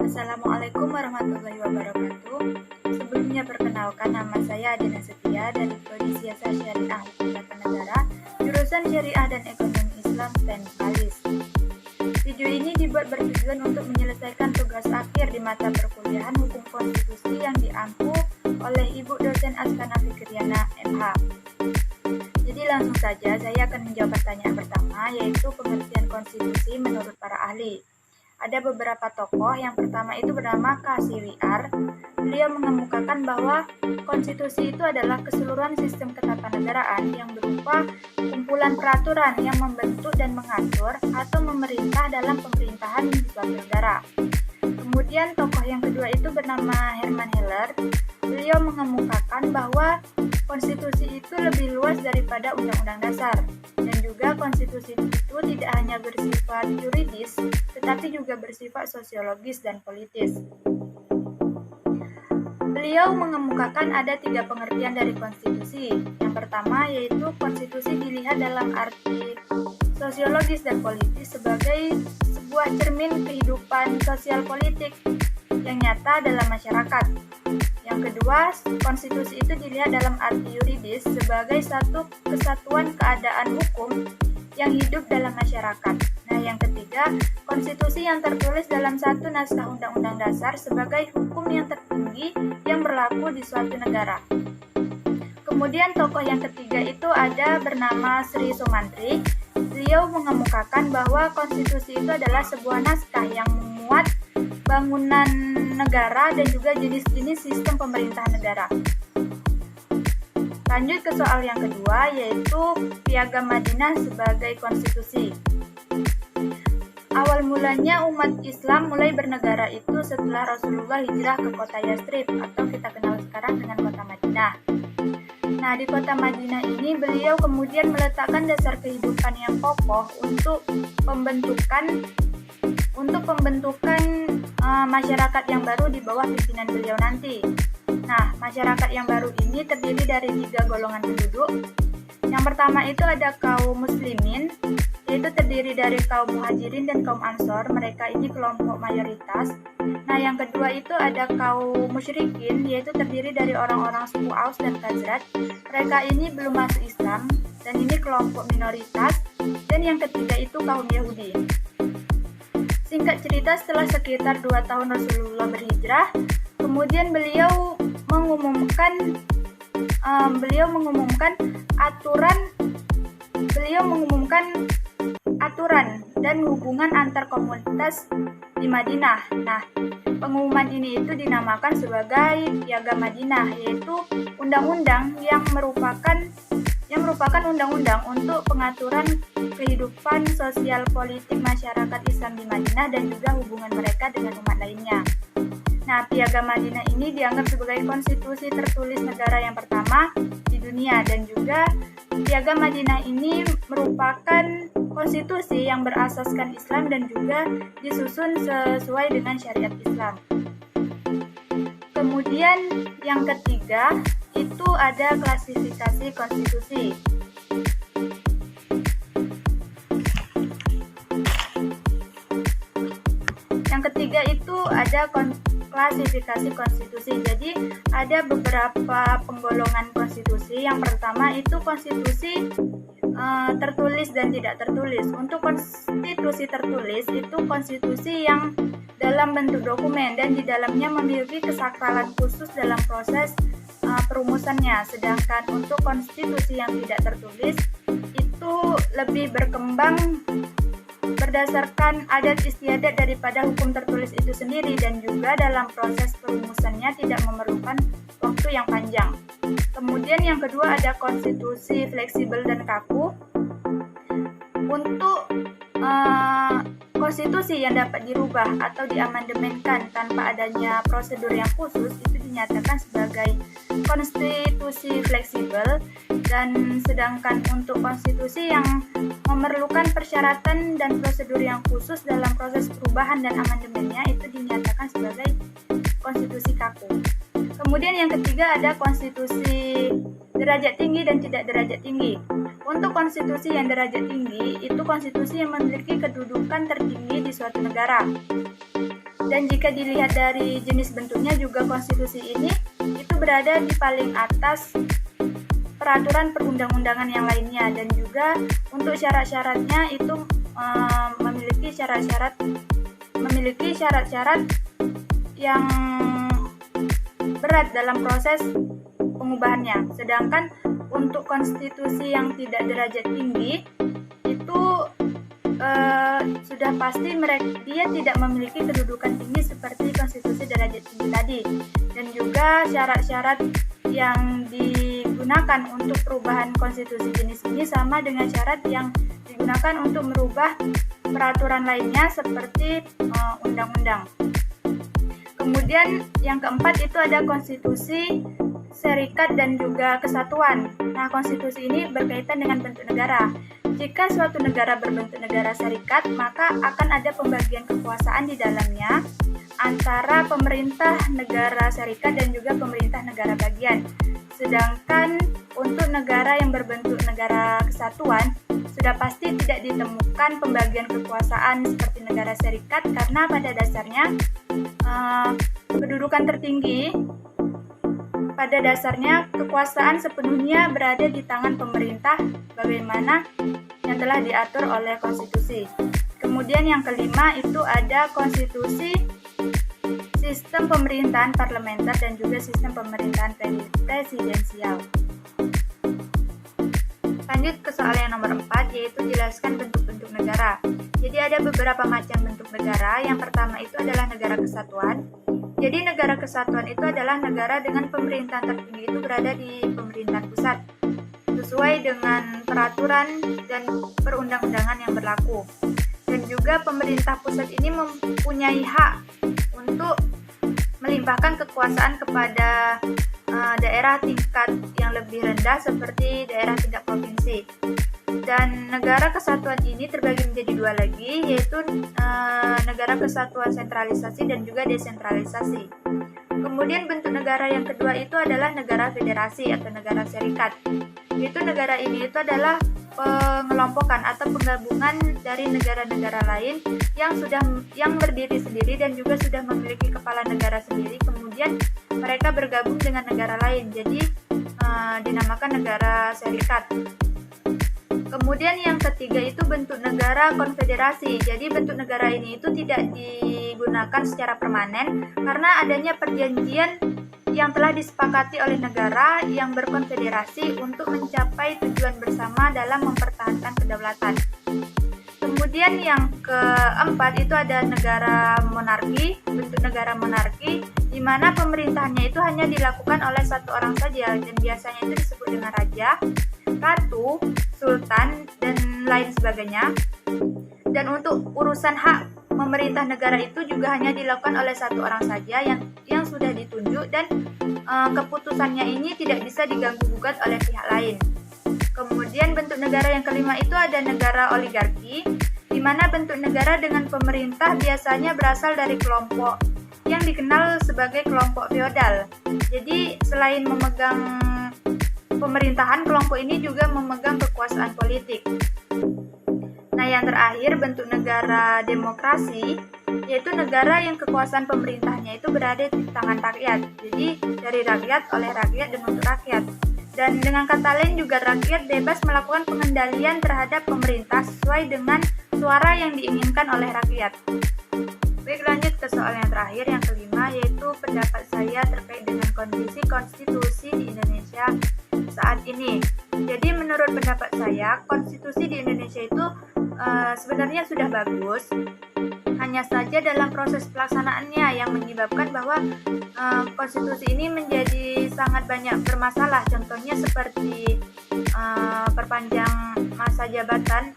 Assalamualaikum warahmatullahi wabarakatuh. Sebelumnya perkenalkan, nama saya Adina Setia dari Prodi Siasat Syariah Hukum Tata Negara, jurusan Syariah dan Ekonomi Islam STEM Alis. Video ini dibuat bertujuan untuk menyelesaikan tugas akhir di mata perkuliahan Hukum Konstitusi yang diampu oleh Ibu dosen Astana Fikriana MH. Jadi langsung saja saya akan menjawab pertanyaan pertama, yaitu pengertian konstitusi menurut para ahli. Ada beberapa tokoh, yang pertama itu bernama K.C.W.R. Beliau mengemukakan bahwa konstitusi itu adalah keseluruhan sistem ketatanegaraan yang berupa kumpulan peraturan yang membentuk dan mengatur atau memerintah dalam pemerintahan di suatu negara. Kemudian tokoh yang kedua itu bernama Herman Heller. Beliau mengemukakan bahwa konstitusi itu lebih luas daripada undang-undang dasar, dan juga konstitusi itu tidak hanya bersifat yuridis, tetapi juga bersifat sosiologis dan politis. Beliau mengemukakan ada 3 pengertian dari konstitusi. Yang pertama yaitu konstitusi dilihat dalam arti sosiologis dan politis sebagai sebuah cermin kehidupan sosial politik yang nyata dalam masyarakat. Yang kedua, konstitusi itu dilihat dalam arti yuridis sebagai satu kesatuan keadaan hukum yang hidup dalam masyarakat. Nah, yang ketiga, konstitusi yang tertulis dalam satu naskah undang-undang dasar sebagai hukum yang tertinggi yang berlaku di suatu negara. Kemudian tokoh yang ketiga itu ada bernama Sri Somantri. Beliau mengemukakan bahwa konstitusi itu adalah sebuah naskah yang memuat bangunan negara dan juga jenis-jenis sistem pemerintahan negara. Lanjut ke soal yang kedua, yaitu Piagam Madinah sebagai konstitusi. Awal mulanya umat Islam mulai bernegara itu setelah Rasulullah hijrah ke kota Yathrib atau kita kenal sekarang dengan kota Madinah. Nah, di kota Madinah ini beliau kemudian meletakkan dasar kehidupan yang kokoh untuk pembentukan masyarakat yang baru di bawah pimpinan beliau nanti. Nah, masyarakat yang baru ini terdiri dari 3 golongan penduduk. Yang pertama itu ada kaum muslimin, yaitu terdiri dari kaum muhajirin dan kaum ansor. Mereka ini kelompok mayoritas. Nah, yang kedua itu ada kaum musyrikin, yaitu terdiri dari orang-orang suku Aus dan Khazraj. Mereka ini belum masuk Islam dan ini kelompok minoritas. Dan yang ketiga itu kaum Yahudi. Singkat cerita, setelah sekitar 2 tahun Rasulullah berhijrah, kemudian beliau mengumumkan aturan dan hubungan antar komunitas di Madinah. Nah, pengumuman ini itu dinamakan sebagai Piagam Madinah, yaitu undang-undang yang merupakan undang-undang untuk pengaturan kehidupan sosial politik masyarakat Islam di Madinah dan juga hubungan mereka dengan umat lainnya. Nah, Piagam Madinah ini dianggap sebagai konstitusi tertulis negara yang pertama di dunia, dan juga Piagam Madinah ini merupakan konstitusi yang berasaskan Islam dan juga disusun sesuai dengan syariat Islam. Kemudian yang ketiga itu ada klasifikasi konstitusi. Yang ketiga itu ada klasifikasi konstitusi. Jadi ada beberapa penggolongan konstitusi. Yang pertama itu konstitusi tertulis dan tidak tertulis. Untuk konstitusi tertulis itu konstitusi yang dalam bentuk dokumen dan di dalamnya memiliki kesakralan khusus dalam proses perumusannya. Sedangkan untuk konstitusi yang tidak tertulis itu lebih berkembang berdasarkan adat istiadat daripada hukum tertulis itu sendiri, dan juga dalam proses perumusannya tidak memerlukan waktu yang panjang. Kemudian yang kedua ada konstitusi fleksibel dan kaku. Untuk konstitusi yang dapat dirubah atau diamandemenkan tanpa adanya prosedur yang khusus itu dinyatakan sebagai konstitusi fleksibel, dan sedangkan untuk konstitusi yang memerlukan persyaratan dan prosedur yang khusus dalam proses perubahan dan amandemennya itu dinyatakan sebagai konstitusi kaku. Kemudian yang ketiga ada konstitusi derajat tinggi dan tidak derajat tinggi. Untuk konstitusi yang derajat tinggi, itu konstitusi yang memiliki kedudukan tertinggi di suatu negara. Dan jika dilihat dari jenis bentuknya juga konstitusi ini itu berada di paling atas peraturan perundang-undangan yang lainnya, dan juga untuk syarat-syaratnya itu memiliki syarat-syarat yang berat dalam proses pengubahannya. Sedangkan untuk konstitusi yang tidak derajat tinggi itu sudah pasti dia tidak memiliki kedudukan tinggi seperti konstitusi derajat tinggi tadi. Dan juga syarat-syarat yang digunakan untuk perubahan konstitusi jenis ini sama dengan syarat yang digunakan untuk merubah peraturan lainnya seperti undang-undang. Kemudian yang keempat itu ada konstitusi serikat dan juga kesatuan. Nah, konstitusi ini berkaitan dengan bentuk negara. Jika suatu negara berbentuk negara serikat, maka akan ada pembagian kekuasaan di dalamnya antara pemerintah negara serikat dan juga pemerintah negara bagian. Sedangkan untuk negara yang berbentuk negara kesatuan, sudah pasti tidak ditemukan pembagian kekuasaan seperti negara serikat karena pada dasarnya kedudukan tertinggi pada dasarnya kekuasaan sepenuhnya berada di tangan pemerintah bagaimana yang telah diatur oleh konstitusi. Kemudian yang kelima itu ada konstitusi sistem pemerintahan parlementer dan juga sistem pemerintahan presidensial. Lanjut ke soal yang nomor 4, yaitu jelaskan bentuk-bentuk negara. Jadi ada beberapa macam bentuk negara. Yang pertama itu adalah negara kesatuan. Jadi negara kesatuan itu adalah negara dengan pemerintahan tertinggi itu berada di pemerintahan pusat sesuai dengan peraturan dan perundang-undangan yang berlaku. Dan juga pemerintah pusat ini mempunyai hak untuk melimpahkan kekuasaan kepada daerah tingkat yang lebih rendah seperti daerah tingkat provinsi. Dan negara kesatuan ini terbagi menjadi dua lagi, yaitu negara kesatuan sentralisasi dan juga desentralisasi. Kemudian bentuk negara yang kedua itu adalah negara federasi atau negara serikat. Yaitu negara ini itu adalah pengelompokan atau penggabungan dari negara-negara lain yang berdiri sendiri dan juga sudah memiliki kepala negara sendiri. Kemudian mereka bergabung dengan negara lain, jadi dinamakan negara serikat. Kemudian yang ketiga itu bentuk negara konfederasi. Jadi bentuk negara ini itu tidak digunakan secara permanen karena adanya perjanjian yang telah disepakati oleh negara yang berkonfederasi untuk mencapai tujuan bersama dalam mempertahankan kedaulatan. Kemudian yang keempat itu ada negara monarki. Bentuk negara monarki di mana pemerintahannya itu hanya dilakukan oleh satu orang saja dan biasanya itu disebut dengan raja, ratu, sultan, dan lain sebagainya. Dan untuk urusan hak memerintah negara itu juga hanya dilakukan oleh satu orang saja yang sudah ditunjuk, dan keputusannya ini tidak bisa diganggu-gugat oleh pihak lain. Kemudian bentuk negara yang kelima itu ada negara oligarki, di mana bentuk negara dengan pemerintah biasanya berasal dari kelompok yang dikenal sebagai kelompok feodal. Jadi selain memegang pemerintahan, kelompok ini juga memegang kekuasaan politik. Nah, yang terakhir bentuk negara demokrasi, yaitu negara yang kekuasaan pemerintahnya itu berada di tangan rakyat. Jadi dari rakyat, oleh rakyat, dan untuk rakyat. Dan dengan kata lain juga rakyat bebas melakukan pengendalian terhadap pemerintah sesuai dengan suara yang diinginkan oleh rakyat. Baik, lanjut ke soal yang terakhir, yang kelima, yaitu pendapat saya terkait dengan kondisi konstitusi di Indonesia saat ini. Jadi menurut pendapat saya, konstitusi di Indonesia itu sebenarnya sudah bagus, hanya saja dalam proses pelaksanaannya yang menyebabkan bahwa konstitusi ini menjadi sangat banyak bermasalah. Contohnya seperti perpanjang masa jabatan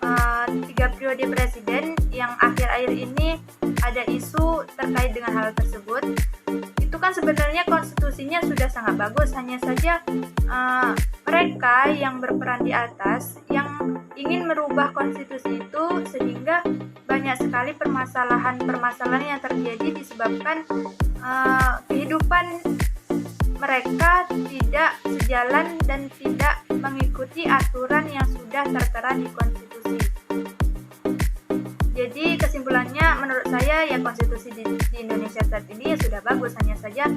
3 periode presiden yang akhir-akhir ini ada isu terkait dengan hal tersebut. Itu kan sebenarnya konstitusinya sudah sangat bagus, hanya saja mereka yang berperan di atas yang ingin merubah konstitusi itu sehingga banyak sekali permasalahan yang terjadi disebabkan kehidupan mereka tidak sejalan dan tidak mengikuti aturan yang sudah tertera di konstitusi. Jadi kesimpulannya menurut saya ya konstitusi di Indonesia saat ini ya sudah bagus, hanya saja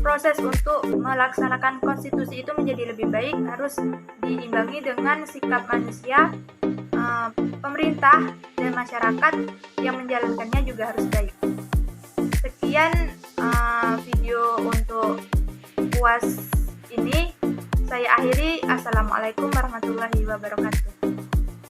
proses untuk melaksanakan konstitusi itu menjadi lebih baik harus diimbangi dengan sikap manusia, pemerintah dan masyarakat yang menjalankannya juga harus baik. Sekian video untuk UAS ini saya akhiri. Assalamualaikum warahmatullahi wabarakatuh.